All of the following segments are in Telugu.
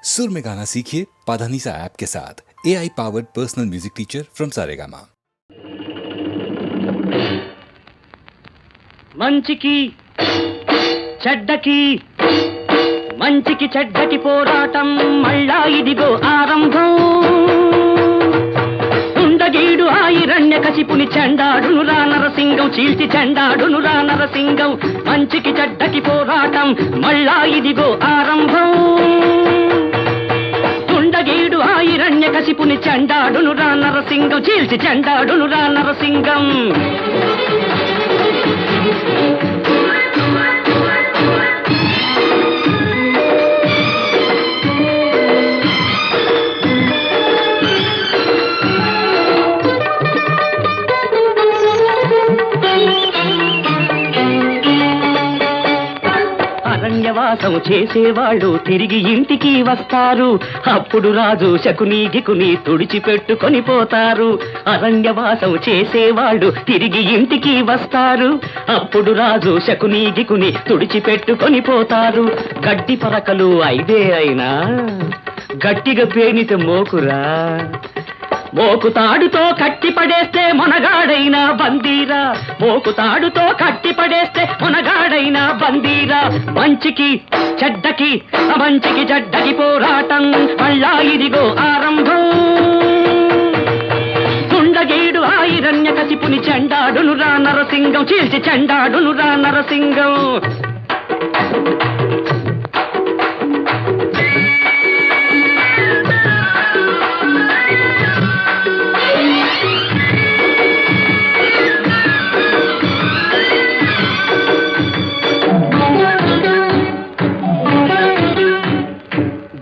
सुर में गाना सीखिए पाधानीसा ऐप के साथ AI powered personal music teacher from Saregama. మంచికి చెడ్డకి మంచికి చెడ్డకి పోరాటం మళ్ళా ఇదిగో ఆరంభం. ఉండగీడు ఆయిరణ్య కసిపుని చెండాడును రా నరసింగం, చీల్చి చెండాడును రా నరసింగం. మంచికి చెడ్డకి పోరాటం మళ్ళా ఇదిగో ఆరంభం. ఉండగీడు ఆయిరణ్య కసిపుని చెండాడును రా నరసింగం, చీల్చి చెండాడును రా నరసింగం. అరణ్యవాసం చేసేవాళ్ళు తిరిగి ఇంటికి వస్తారు, అప్పుడు రాజు శకుని గికుని తుడిచిపెట్టుకొని పోతారు. అరణ్యవాసం చేసేవాళ్ళు తిరిగి ఇంటికి వస్తారు, అప్పుడు రాజు శకుని గికుని తుడిచిపెట్టుకొని పోతారు. గడ్డి పరకలు ఐదే అయినా గట్టిగా పేనితే మోకురా, మోకుతాడుతో కట్టి పడేస్తే మొనగాడైనా బందీరా, మోకుతాడుతో కట్టి పడేస్తే మొనగాడైనా బందీరా. మంచికి చెడ్డకి మంచికి చెడ్డకి పోరాటం మళ్ళా ఇదిగో ఆరంభం. తుండగీడు ఆయిరణ్య కసిపుని చెండాడును రా నరసింగం, చీల్చి చెండాడును రా నరసింగం.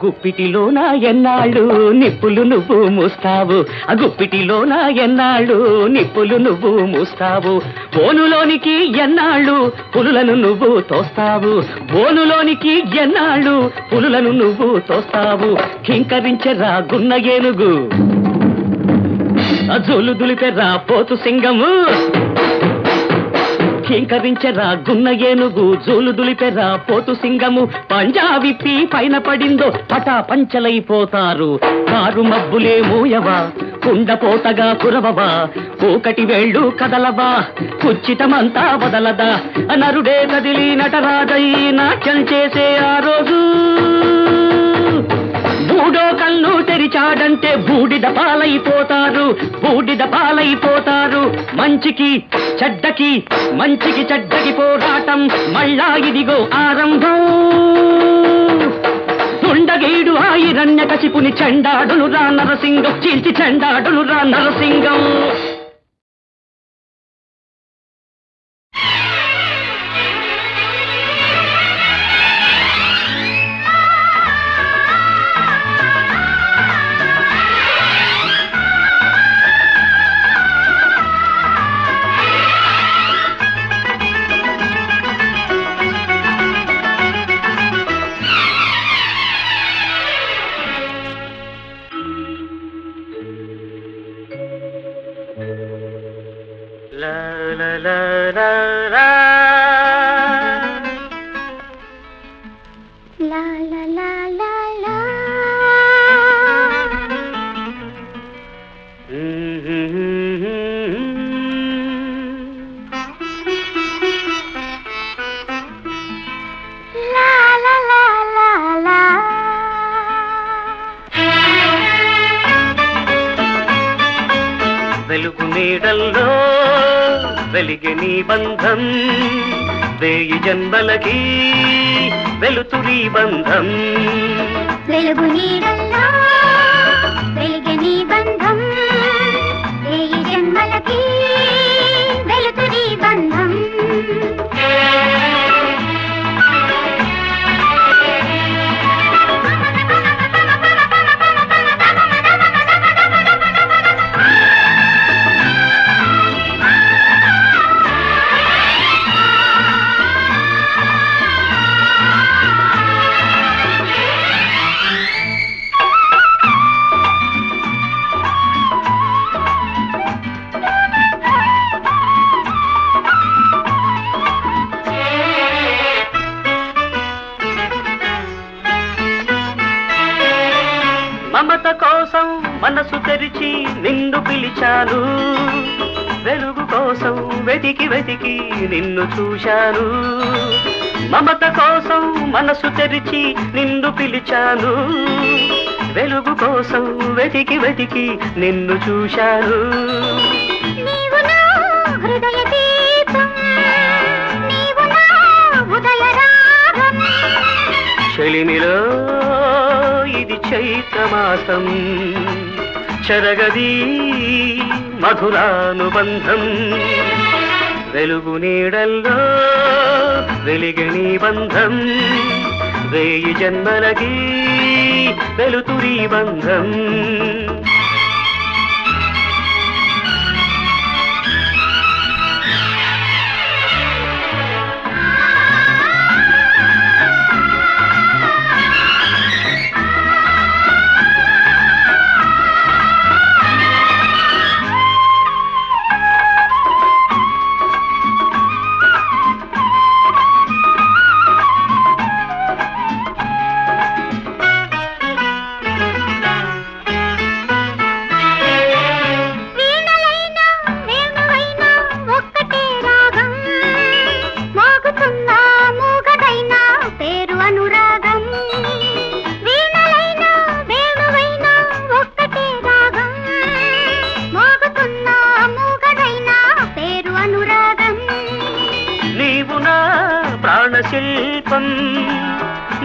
గుప్పిటిలోన ఎన్నాళ్ళు నిప్పులు నువ్వు మూస్తావు, ఆ గుప్పిటిలోన ఎన్నాళ్ళు నిప్పులు నువ్వు మూస్తావు. బోనులోనికి ఎన్నాళ్ళు పులులను నువ్వు తోస్తావు, బోనులోనికి ఎన్నాళ్ళు పులులను నువ్వు తోస్తావు. కింకరించెరా గున్న ఏనుగు, జోలు దులిపెర్రా పోతు సింగము. కింకరించెరా గున్న ఏనుగు, జోలు దులిపెర్రా పోతు సింగము. పంజా విప్పి పైన పడిందో పటా పంచలైపోతారు. కారు మబ్బులే మూయవా, కుండపోతగా కురవవా, కూకటి వేళ్ళు కదలవా, కుచ్చితమంతా వదలదా. నరుడే కదిలి నటరాజై నాట్యం చేసే ఆ రోజు, బూడో కన్ను తెరిచాడంటే బూడిద పాలైపోతారు, బూడిద పాలైపోతారు. మంచికి చెడ్డకి మంచికి చెడ్డకి పోరాటం మళ్ళా ఇదిగో ఆరంభం. తుండగీడు ఆయిరణ్య కసిపుని చెండాడును రా నరసింగం, చీల్చి చెండాడును రా Narasingam. La la la la la la la la la la. La la la la la. వెలుగు నీడల్లో వెలిగే నీ బంధం, వేయి జన్మలకి వెలుతురి బంధం. వెలుగు నీడల్లో వెలిగే నీ బంధం, వేయి జన్మలకి వెలుతురి బంధం. మనసు తెరిచి నిన్ను పిలిచాను, వెలుగు కోసం వెతికి వెతికి నిన్ను చూశాను. మమత కోసం మనసు తెరిచి నిన్ను పిలిచాను, వెలుగు కోసం వెతికి వెతికి నిన్ను చూశాను. నీవు నా హృదయ దీపం, నీవు నా ఉదయ రాగం. చెలిమిలో ఇది చైత్రమాసం, చెరగది మధురానుబంధం. వెలుగు నీడల్లో వెలిగని బంధం, వేయి జన్మలకి వెలుతురి బంధం. శిల్పం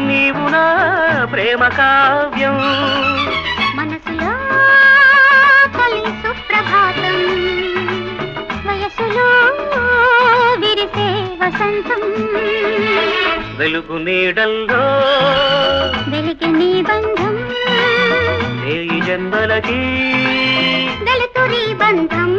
నీవు నా ప్రేమ కావ్యం, మనసులో తొలి సుప్రభాతం, వయసులో విరిసే వసంతం. వెలుగు నీడల్లో వెలిగని బంధం, ఈ జన్మలకి వెలుతురి బంధం.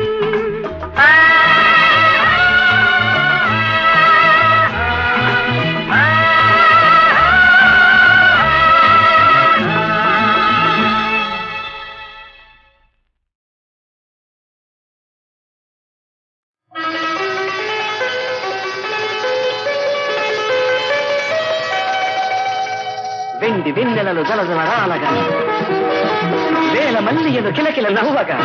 వెండి వెన్నెలలు జలజలరాలగా, వేల మల్లియలు కిలకిల నవ్వగా,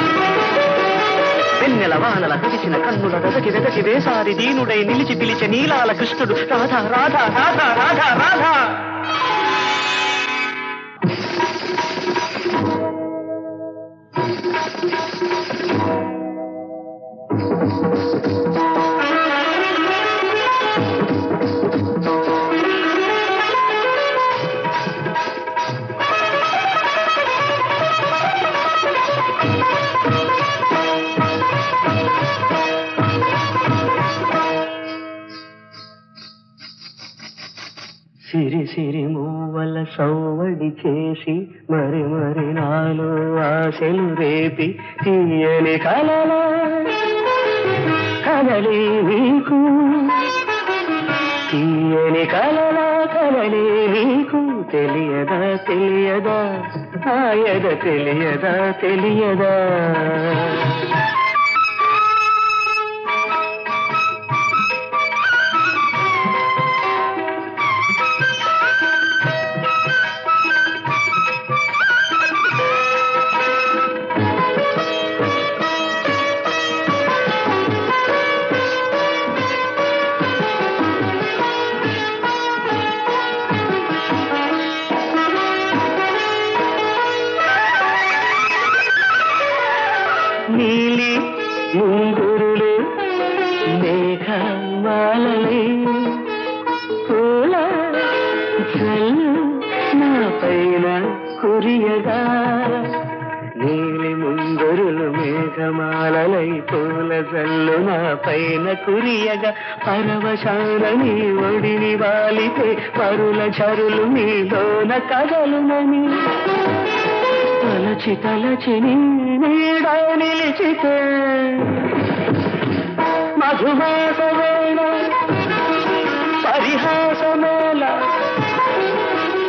వెన్నెల వానల కురిసిన కన్నుల వెదకి వెదకి వేసారి దీనుడై నిలిచి పిలిచే నీలాల కృష్ణుడు రాధా రాధా రాధా రాధా రాధా. సిరి సిరి మూవల సౌవడి చేసి మరి మరి నాలో ఆశలు రేపి తీయని కలలా కలలే నీకు, తీయని కలలా కలలే నీకు. తెలియదా తెలియదా ఆయద తెలియదా తెలియదా. నీలి ముంగురులు మేఘమాలలే పూల జల్లు నా పైన కురియగా, నీలి ముంగురులు మేఘమాలలై పూల జల్లు నా పైన కురియగా, పరవశాన నీ ఒడిని వాలితే పరుల చరులు నీలోన కదలునని, తలచి తలచి నీడ నిలిచితే మధుమాసవేళ పరిహాసమేళ,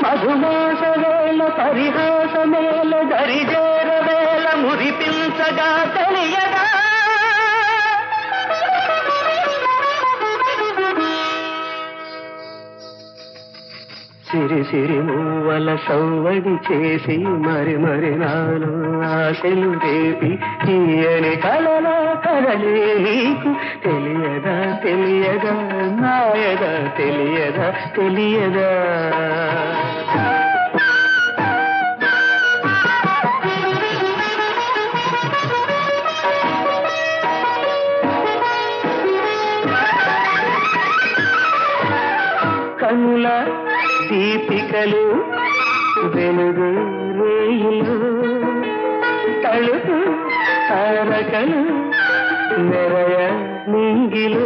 మధుమాసవేళ పరిహాసమేళ, దరిజేరవేళ మురిపించగా తెలియగా. సిరి సిరి మూవల సవ్వడి చేసి మరి మరి నాలో ఆశలు రేపి తీయని కలలా కలలే నీకు తెలియదా తెలియదా నాయదా తెలియదా తెలియదా కనుల దీపికలు వెలుగు రేయిలు తలుపు తారకలు మెరయ నింగిలు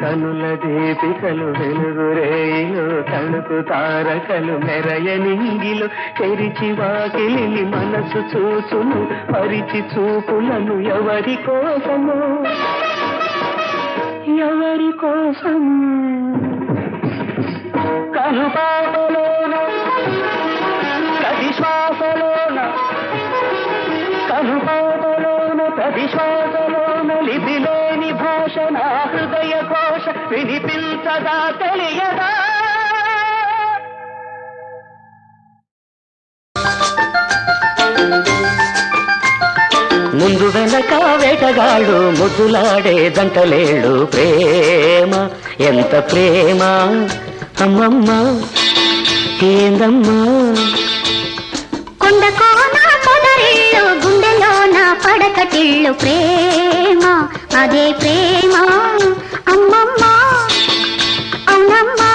కనుల దీపికలు వెలుగు రేయిలు తలుపు తారకలు మెరయ నింగిలు తెరిచి వాకిలిని మనసు చూసును పరిచి చూపులను ఎవరి కోసము ఎవరి కోసం కనుపాపలోన ప్రతి శ్వాసలోన కనుపాపలోన ప్రతి శ్వాసలోన లిపిలేని భాష నా హృదయ ఘోష వినిపించదా తెలియదా ముందు వెనక వేటగాడు ముద్దులాడే జంటలేళ్ళు ప్రేమ ఎంత ప్రేమ అమ్మమ్మ ఏందమ్మా కొండ కోన పొదరిల్లు గుండెలోన పడకటిల్లు ప్రేమ అదే ప్రేమ అమ్మమ్మ అవునమ్మా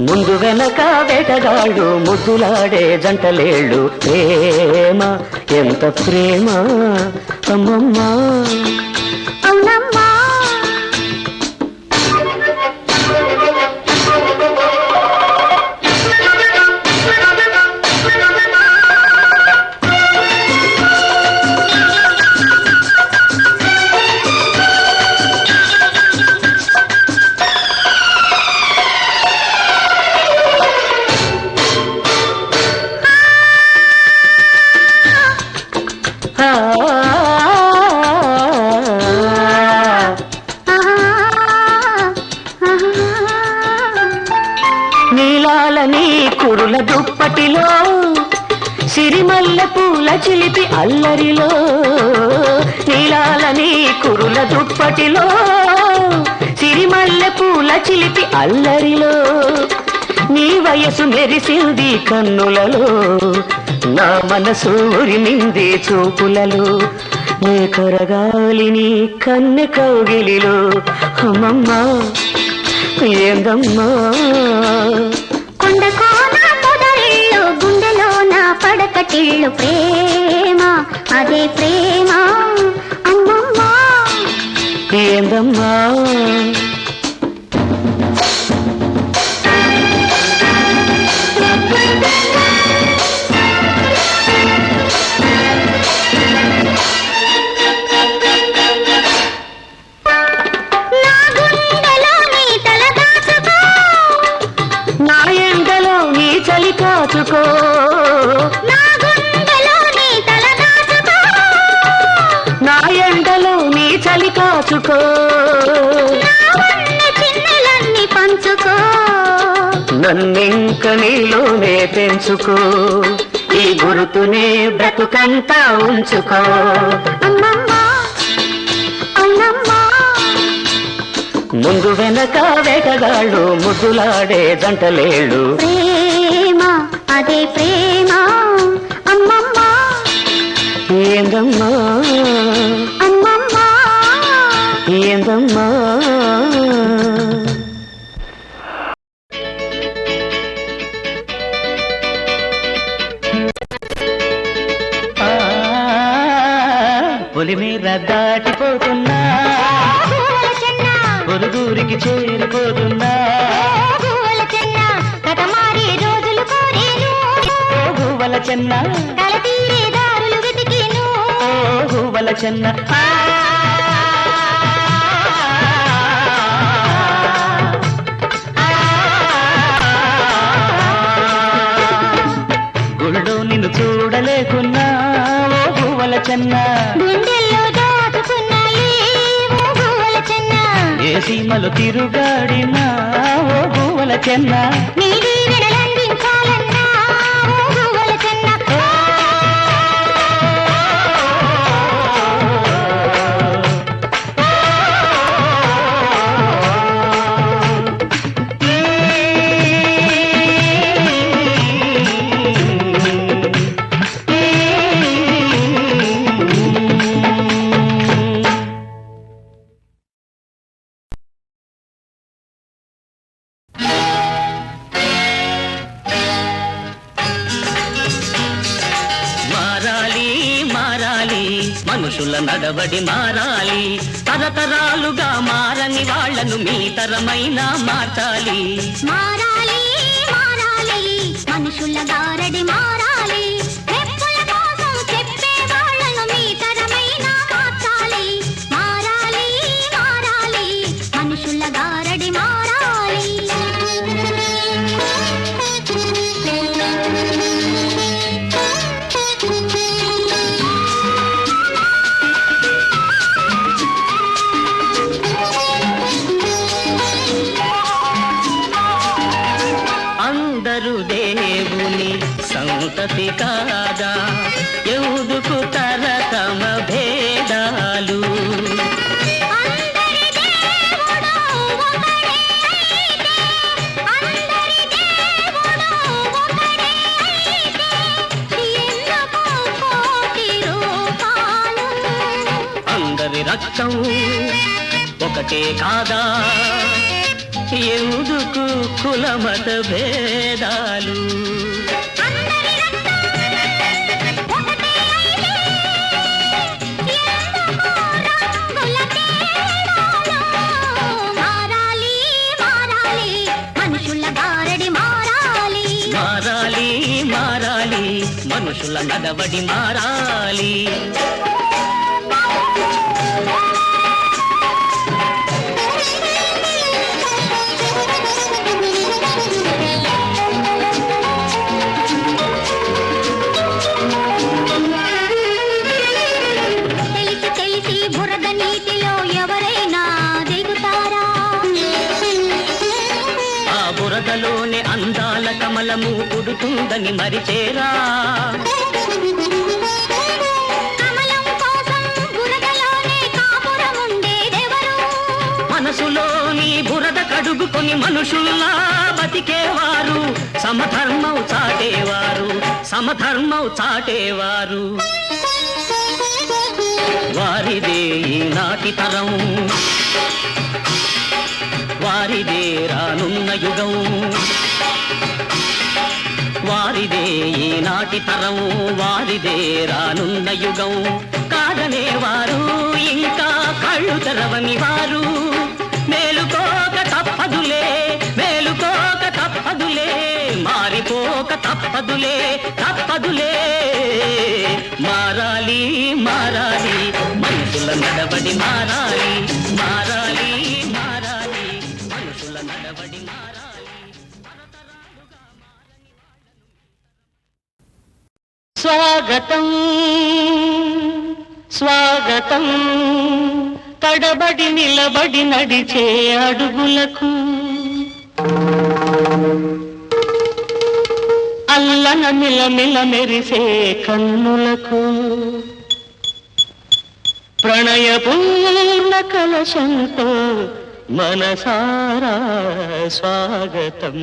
ముందు వెనక వేటగాడు ముద్దులాడే జంటలేళ్ళు ప్రేమ ఎంత ప్రేమ అమ్మమ్మ అవునమ్మా నీలాలని కురుల దుప్పటిలో సిరిమల్లె పూల చిలిపి అల్లరిలో నీలాలని కురుల దుప్పటిలో సిరిమల్లె పూల చిలిపి అల్లరిలో నీ వయసు మెరిసింది కన్నులలో నా మనసు ఉరిమింది చూపులలో నే కరగాలిని కన్నె కౌగిలిలో అమ్మమ్మ ఏందమ్మా కొండ కోన పొదరిల్లు గుండెలోన పడకటిల్లు ప్రేమ అదే ప్రేమ అమ్మమ్మ ఏందమ్మా కాచుకో నా గుండెలో నీ తల దాచుకో నా ఎండలో నీ చలి కాచుకో నా వన్నె చిన్నెలన్నీ పంచుకో నన్నింక నీలోనే పెంచుకో ఈ గురుతునే బ్రతుకంతా ఉంచుకో అమ్మమ్మ అవునమ్మా ముందు వెనక వేటగాళ్ళు ముద్దులాడే జంటలేళ్ళు ప్రేమ అదే ప్రేమ అమ్మమ్మ ఏందమ్మా అమ్మమ్మ ఏందమ్మా పొలిమేర దాటిపోతున్నా గువ్వల చెన్న పొరుగురికి చేరిపోతున్నా గువ్వల చెన్న కథ మారి రోజులు కోరేను ఓ గువ్వల చెన్న కల తీరే దారులు వెతికేను ఓ గువ్వల చెన్న గుళ్ళో నిన్ను చూడలేకున్నా ఓ గువ్వల చెన్న గుండెల్లో దాచుకున్నాయి ఓ గువ్వల చెన్న ఏ సీమలు తిరుగాడినా ఓ గువ్వల చెన్న నీ దీవెనలందించాలన్నా ఓ గువ్వల చెన్న మారాలి మారాలి మనుషుల నడవడి మారాలి తరతరాలుగా మారని వాళ్లను మీ తరమైనా మార్చాలి మారాలి మారాలి మనుషుల గారడి మారాలి మెప్పుల కోసం చెప్పే వాళ్ళను మీ తరమైన మార్చాలి మారాలి మారాలి మనుషుల గారడి మారాలి అందరూ దేవుని సంతతి కాదా ఎందుకు తరతమ భేదాలు అందరి దేవుడు ఒకడే అయితే అందరి దేవుడు ఒకడే అయితే ఎందుకు కోటి రూపాలు అందరి రక్తం ఒకటే కాదా ఎందుకు కులమత భేదాలు అందరి రక్తం ఒకటే అయితే ఎందుకు రంగుల తేడాలు మారాలి మారాలి మనుషుల గారడి మారాలి మారాలి మారాలి మనుషుల నడవడి మారాలి తెలిసి తెలిసి బురద నీటిలో ఎవరైనా దిగుతారా ఆ బురదలోనే అందాల కమలము పుడుతుందని మరిచేరా కమలం కోసం బురదలోనే కాపురం ఉండేదెవరు మనసులోని బురద కడుగుకొని మనుషుల్లా బతికేవారు సమధర్మం చాటేవారు సమధర్మం చాటేవారు వారిదే ఈనాటి తరం వారిదే రానున్న యుగం వారిదే ఈనాటి తరం వారిదే రానున్న యుగం కాదనేవారు ఇంకా కళ్ళు తెరవని వారు మేలుకోక తప్పదులే మేలుకోక తప్పదులే మారిపోక తప్పదులే తప్పదులే మారాలి మారాలి మనుషుల నడవడి మారాలి మారాలి మారాలి మనుషుల నడవడి మారాలి స్వాగతం స్వాగతం తడబడి నిలబడి నడిచే అడుగులకు అల్లన మిలమిల మెరిసే కన్నులకు ప్రణయపూర్ణ కలశంతో మనసారా స్వాగతం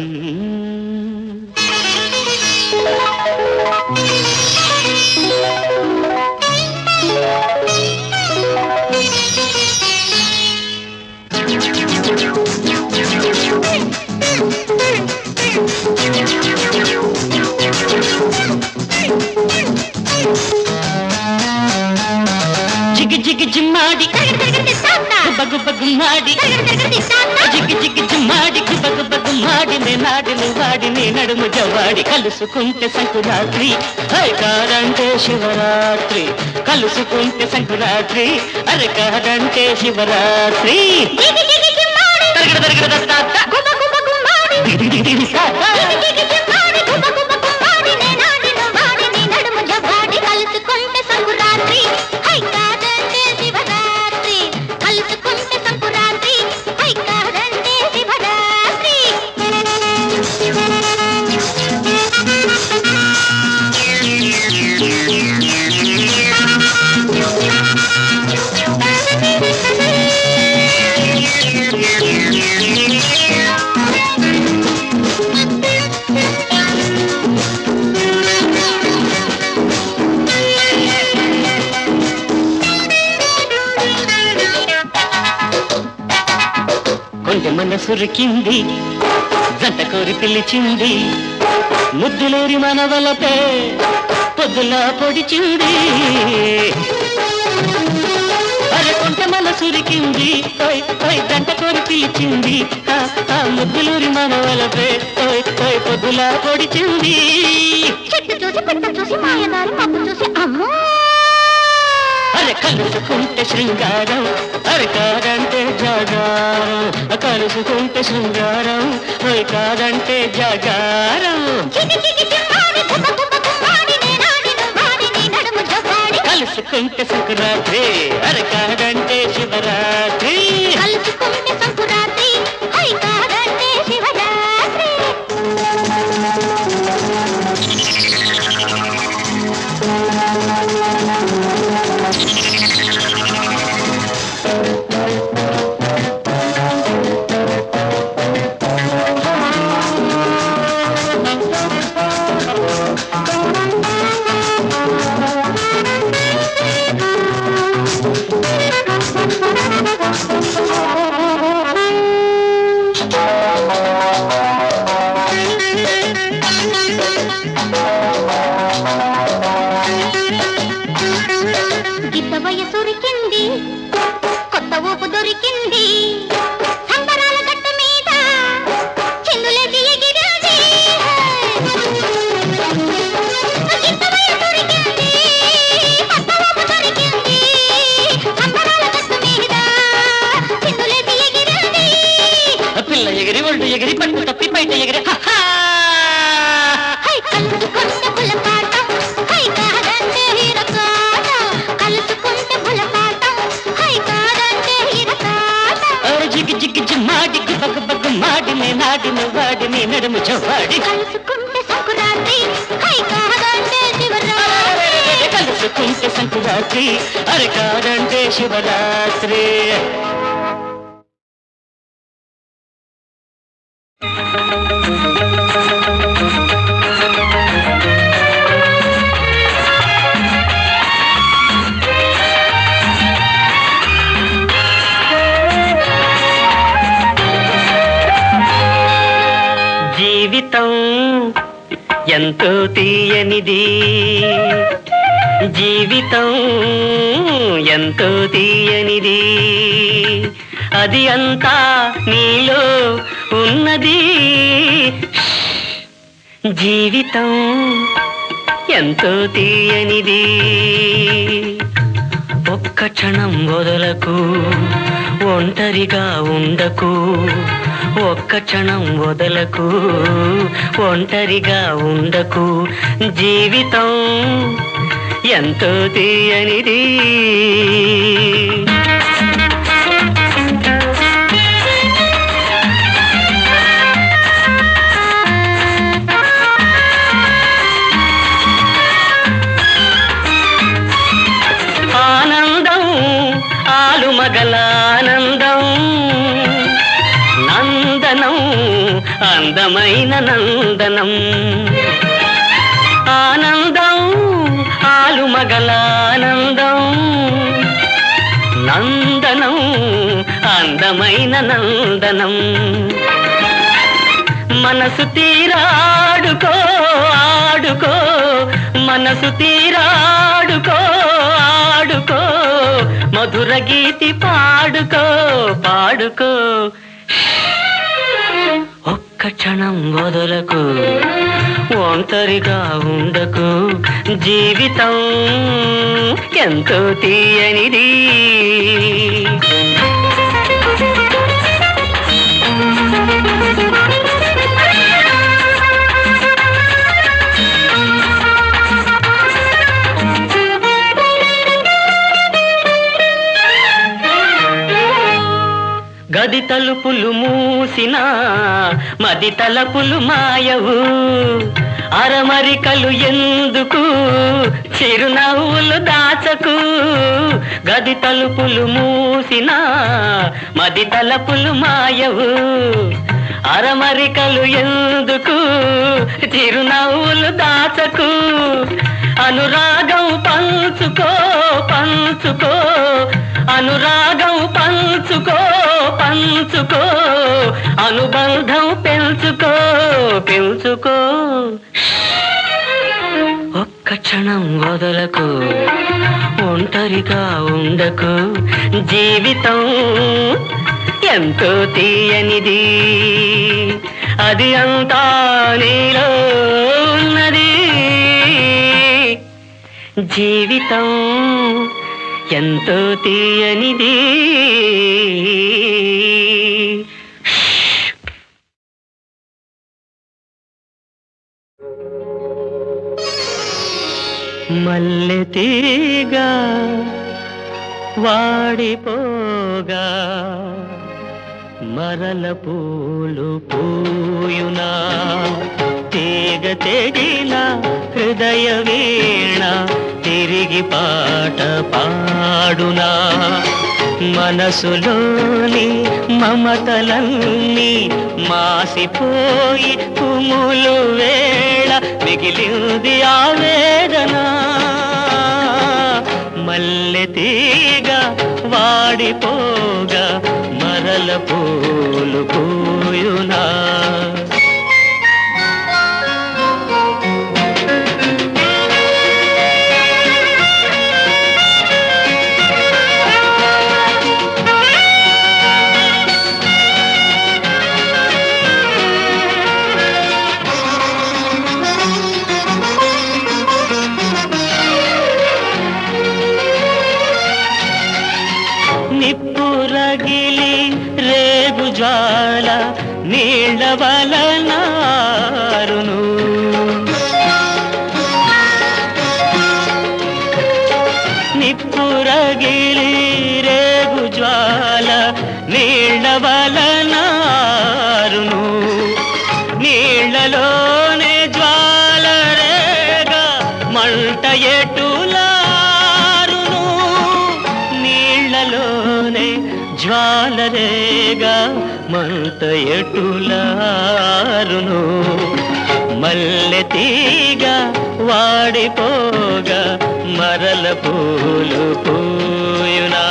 జిమ్మాడి గుబ్బ గుమ్మాడి జిగ్గి జిమ్మాడి గుబ్బ గుమ్మాడి నేనాడి నువ్వాడి నీ నడుము జవాడి కలుసుకుంటే సంకురాత్రి అరే కాదంటే శివరాత్రి కలుసుకుంటే సంకురాత్రి అరే కాదంటే శివరాత్రి కలుసుకుంటే సంకురాత్రి హై కాదంటే శివరాత్రి కలుసుకుంటే సంకురాత్రి హై కాదంటే శివరాత్రి కొంచెం మనసురికింది జంట కోరి పిలిచింది ముద్దులేరి మనవలపే పొద్దులా పొడిచింది అరే కొంట మనసురికింది జంట కోరి పిలిచింది ముద్దులూరి మనవలపే పొద్దులా పొడిచింది చెట్టు చూసి పెట్ట చూసి మాయదారి మబ్బు చూసి అమ్మో అరే కలుసుకుంటే శృంగారం అరే కాదంటే జాగారం కలుసుకుంటే శృంగారం అరే కాదంటే జాగారం కలుసుకుంటే సంక్రాంతి అరే కాదంటే శివరాత్రి కలుసుకుంటే సంకురాత్రి హై కాదంటే శివరాత్రి గిత్త వయసురికింది కొత్త ఊపు దొరికింది సంబరాల గట్టు మీద చిందులేసి ఎగిరింది గిత్త వయసురికింది కొత్త ఊపు దొరికింది సంబరాల గట్టు మీద చిందులేసి ఎగిరింది పిల్ల ఎగిరి ఒళ్ళు ఎగిరి పట్టు తప్పి బయట ఎగిరి హై కలుసుకుంటే బుల్లపాటం హై కాదంటే హీరకాటం కలుసుకుంటే బుల్లపాటం హై కాదంటే హీరకాటం జిగ్గి జిమ్మాడి గుబ్బ మాడి నేనాడి నువ్వాడి నీ నడుము చవ్వాడి కలుసుకుంటే సంకురాత్రి హై కాదంటే శివరాత్రి కలుసుకుంటే సంకురాత్రి అరే కాదంటే శివరాత్రి జీవితం ఎంతో తీయనిది జీవితం ఎంతో తీయనిది అది అంతా నీలో ఉన్నది జీవితం ఎంతో తీయనిది ఒక్క క్షణం వదలకు ఒంటరిగా ఉండకు ఒక్క క్షణం వదలకు ఒంటరిగా ఉండకు జీవితం ఎంతో తీయనిది ఆనందం ఆలుమగల ఆనందం నందనం అందమైన నందనం ఆనందం ఆలుమగల ఆనందం నందనం అందమైన నందనం మనసు తీరాడుకో ఆడుకో మనసు తీరాడుకో ఆడుకో మధుర గీతి పాడుకో పాడుకో ఒక్క క్షణం వదలకు ఒంటరిగా ఉండకు జీవితం ఎంతో తీయనిది గది తలుపులు మూసినా మది తలపులు మాయవు అరమరికలు ఎందుకు చిరునవ్వులు దాచకు గది తలుపులు మూసినా మది తలపులు మాయవు అరమరికలు ఎందుకు చిరునవ్వులు దాచకు అనురాగం పంచుకో పంచుకో అనురాగం పంచుకో పంచుకో అనుబంధం పెంచుకో పెంచుకో ఒక్క క్షణం వదలకు ఒంటరిగా ఉండకు జీవితం ఎంతో తీయనిది అది అంతా నీలో ఉన్నది జీవితం ఎంతో తీయనిది మల్లె తీగ వాడిపోగా మరల పూలు పూయునా తీగ తెగిన హృదయ వీణ తిరిగి పాట పాడునా మనసులోని మమతలన్నీ మాసిపోయి కుములు వేళ మిగిలింది ఆవేదన మల్లె తీగ వాడిపోగా మరల పూలు పూయునా నిప్పురగిలి రేగు జ్వాల నీళ్ళ వలనారును నిప్పురగిలి రేగు జ్వాల నీళ్ళ వలనారును నీళ్ళలోనే జ్వాల రేగా మంట ఎటులారును నీళ్ళలోనే జ్వాలరేగా మంట ఎటులారును మల్లె తీగ వాడిపోగా మరల పూలు పూయునా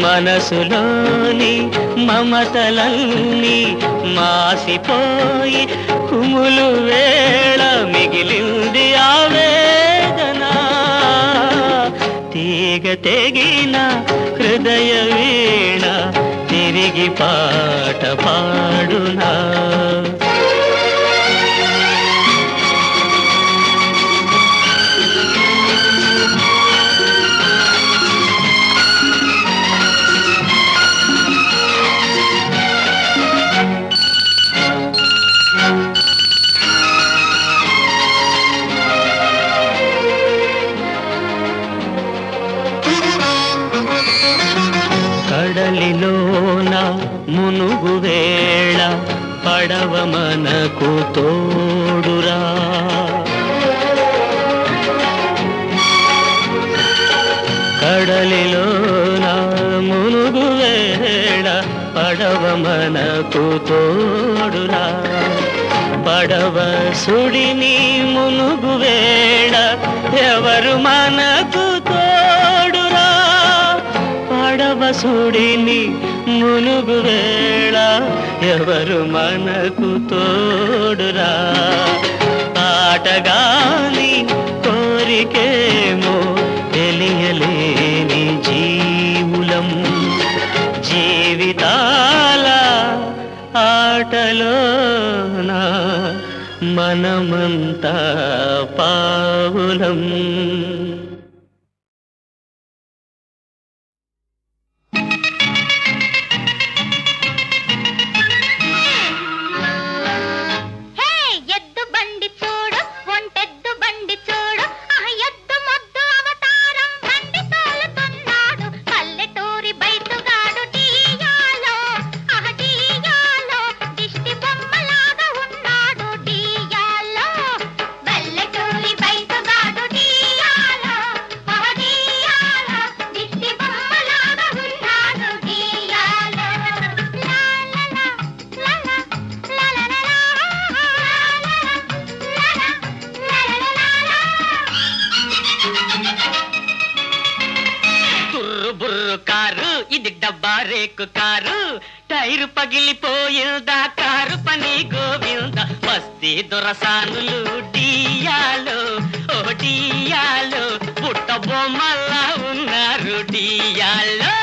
మనసులోని మమతలన్నీ మాసిపోయి కుములు వేళ మిగిలింది ఆవేదన తీగ తెగిన హృదయ వీణ తిరిగి పాట పాడునా కడలిలోన మునుగు వేళ పడవ మనకు తోడురా కడలిలోన మునుగు వేళ పడవ మనకు తోడురా పడవ సుడిని మునుగు వేళ ఎవరు మనకు తోడురా పడవ సుడిని మునుగు వేళ ఎవరు మనకు తోడురా ఆటగాని కోరికేమో తెలియలేని మనమంతా పావులం. ఇది డబ్బా రేకు కారు, టైరు పగిలిపోయిందా కారు పని గోవింద. మస్తీ దొరసానులు డియాలో ఓ డియాలో, పుట్ట బొమ్మల్లా ఉన్నారు డియాలో.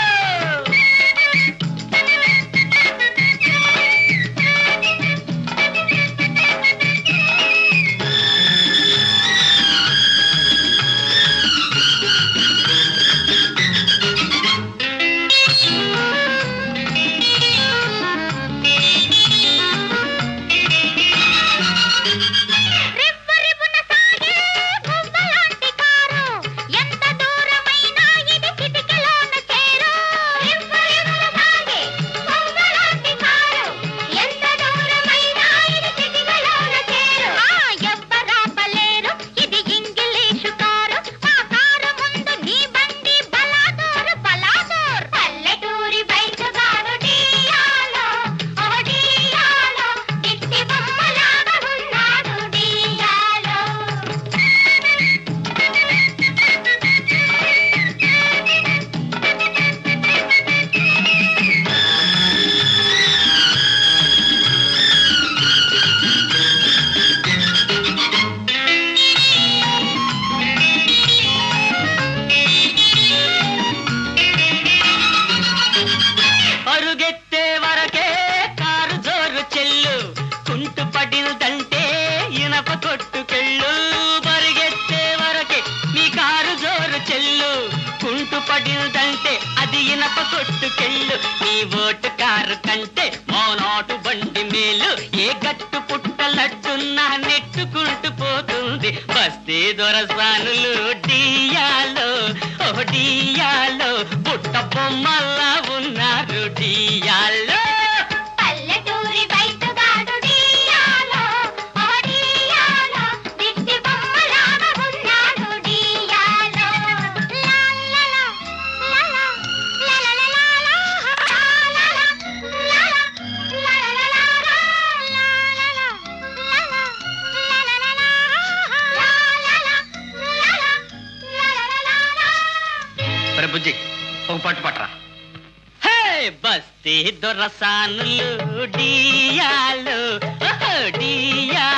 పడిందంటే అది ఇనప కొట్టుకెళ్ళు. నీ ఓటు కారు కంటే మోనాటు బండి మేలు. ఏ గట్టు పుట్టలట్టున్నా నెట్టుకుంటూ పోతుంది. బస్తీ దొరసానులు డియాలో ఓ డియాలో, పుట్ట బొమ్మల్లా ఉన్నారు డియాలో. బుజ్జి ఒక పట్టు పట్టరా. హే బస్తీ దొరసానులు డియాలో డియా